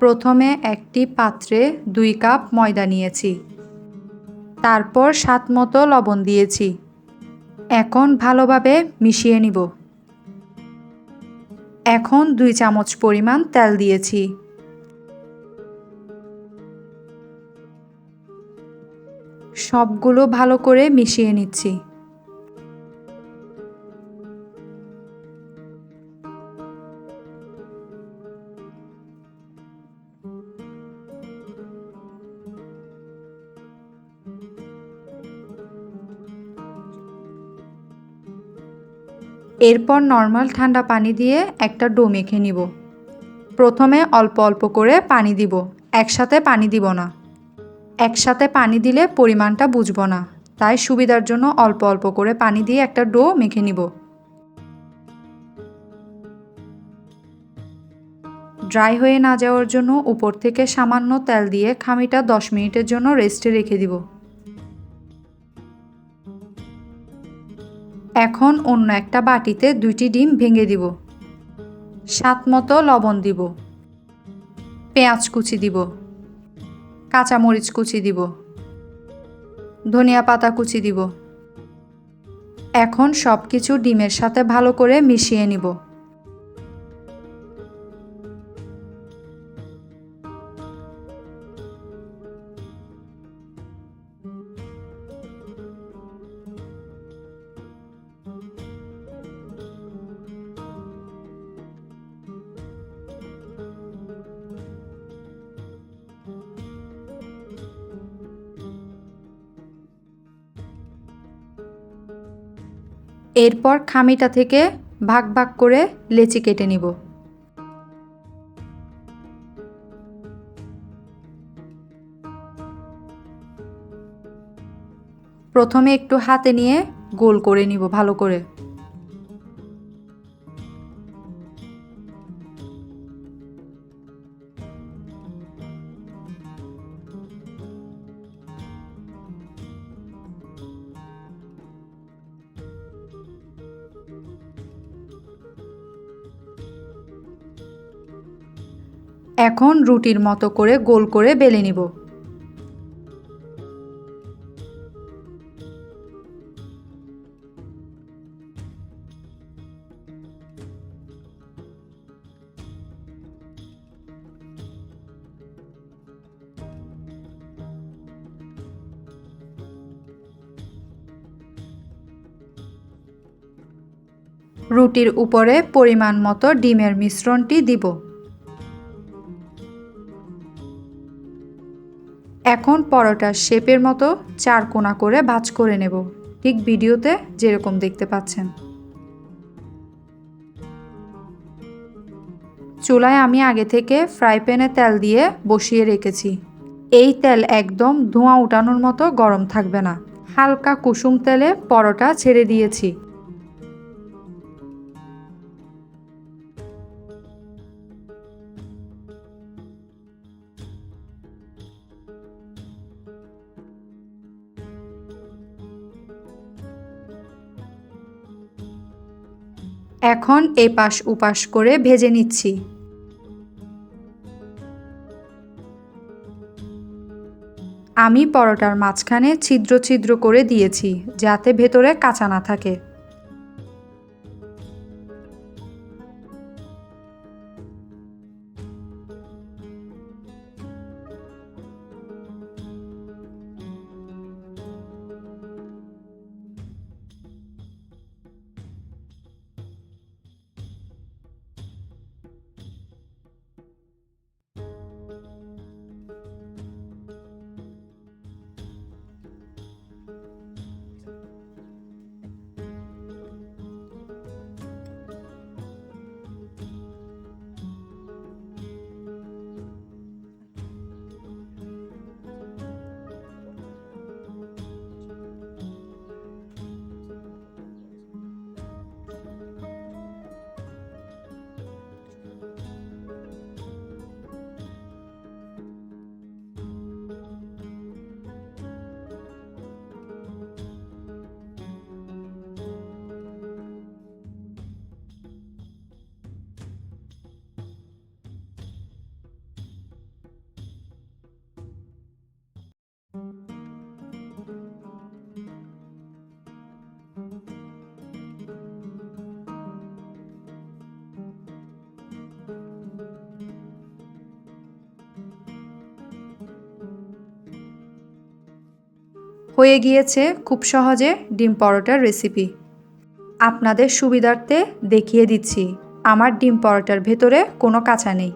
প্রথমে একটি পাত্রে 2 কাপ ময়দা নিয়েছি, তারপর স্বাদমতো লবণ দিয়েছি। এখন ভালোভাবে মিশিয়ে নিব। এখন 2 চামচ পরিমাণ তেল দিয়েছি। সবগুলো ভালো করে মিশিয়ে নিচ্ছি। এরপর নরমাল ঠান্ডা পানি দিয়ে একটা ডো মেখে নিব। প্রথমে অল্প অল্প করে পানি দিব, একসাথে পানি দিব না। একসাথে পানি দিলে পরিমাণটা বুঝবো না, তাই সুবিধার জন্য অল্প অল্প করে পানি দিয়ে একটা ডো মেখে নিব। ড্রাই হয়ে না যাওয়ার জন্য উপর থেকে সামান্য তেল দিয়ে খামিটা 10 মিনিটের জন্য রেস্টে রেখে দিব। এখন অন্য একটা বাটিতে 2টি ডিম ভেঙে দিব। স্বাদমতো লবণ দিব। পেঁয়াজ কুচি দিব। কাঁচামরিচ কুচি দিব। ধনিয়া পাতা কুচি দিব। এখন সবকিছু ডিমের সাথে ভালো করে মিশিয়ে নিব। এরপর খামিটা থেকে ভাগ ভাগ করে লেচি কেটে নিব। প্রথমে একটু হাতে নিয়ে গোল করে নিব ভালো করে। এখন রুটির মতো করে গোল করে বেলে নিব। রুটির উপরে পরিমাণ মতো ডিমের মিশ্রণটি দিব। এখন পরোটার শেপের মতো 4 কোণা করে ভাঁজ করে নেব, ঠিক ভিডিওতে যেরকম দেখতে পাচ্ছেন। চুলায় আমি আগে থেকে ফ্রাই প্যানে তেল দিয়ে বসিয়ে রেখেছি। এই তেল একদম ধোঁয়া ওঠানোর মতো গরম থাকবে না। হালকা কুসুম তেলে পরোটা ছেড়ে দিয়েছি। এখন এপাশ ওপাশ করে ভেজে নিচ্ছি। আমি পরোটার মাঝখানে ছিদ্র ছিদ্র করে দিয়েছি, যাতে ভেতরে কাঁচা না থাকে। হয়ে গিয়েছে খুব সহজে ডিম পরোটার রেসিপি। আপনাদের সুবিধার্থে দেখিয়ে দিচ্ছি, আমার ডিম পরোটার ভেতরে কোনো কাঁচা নেই।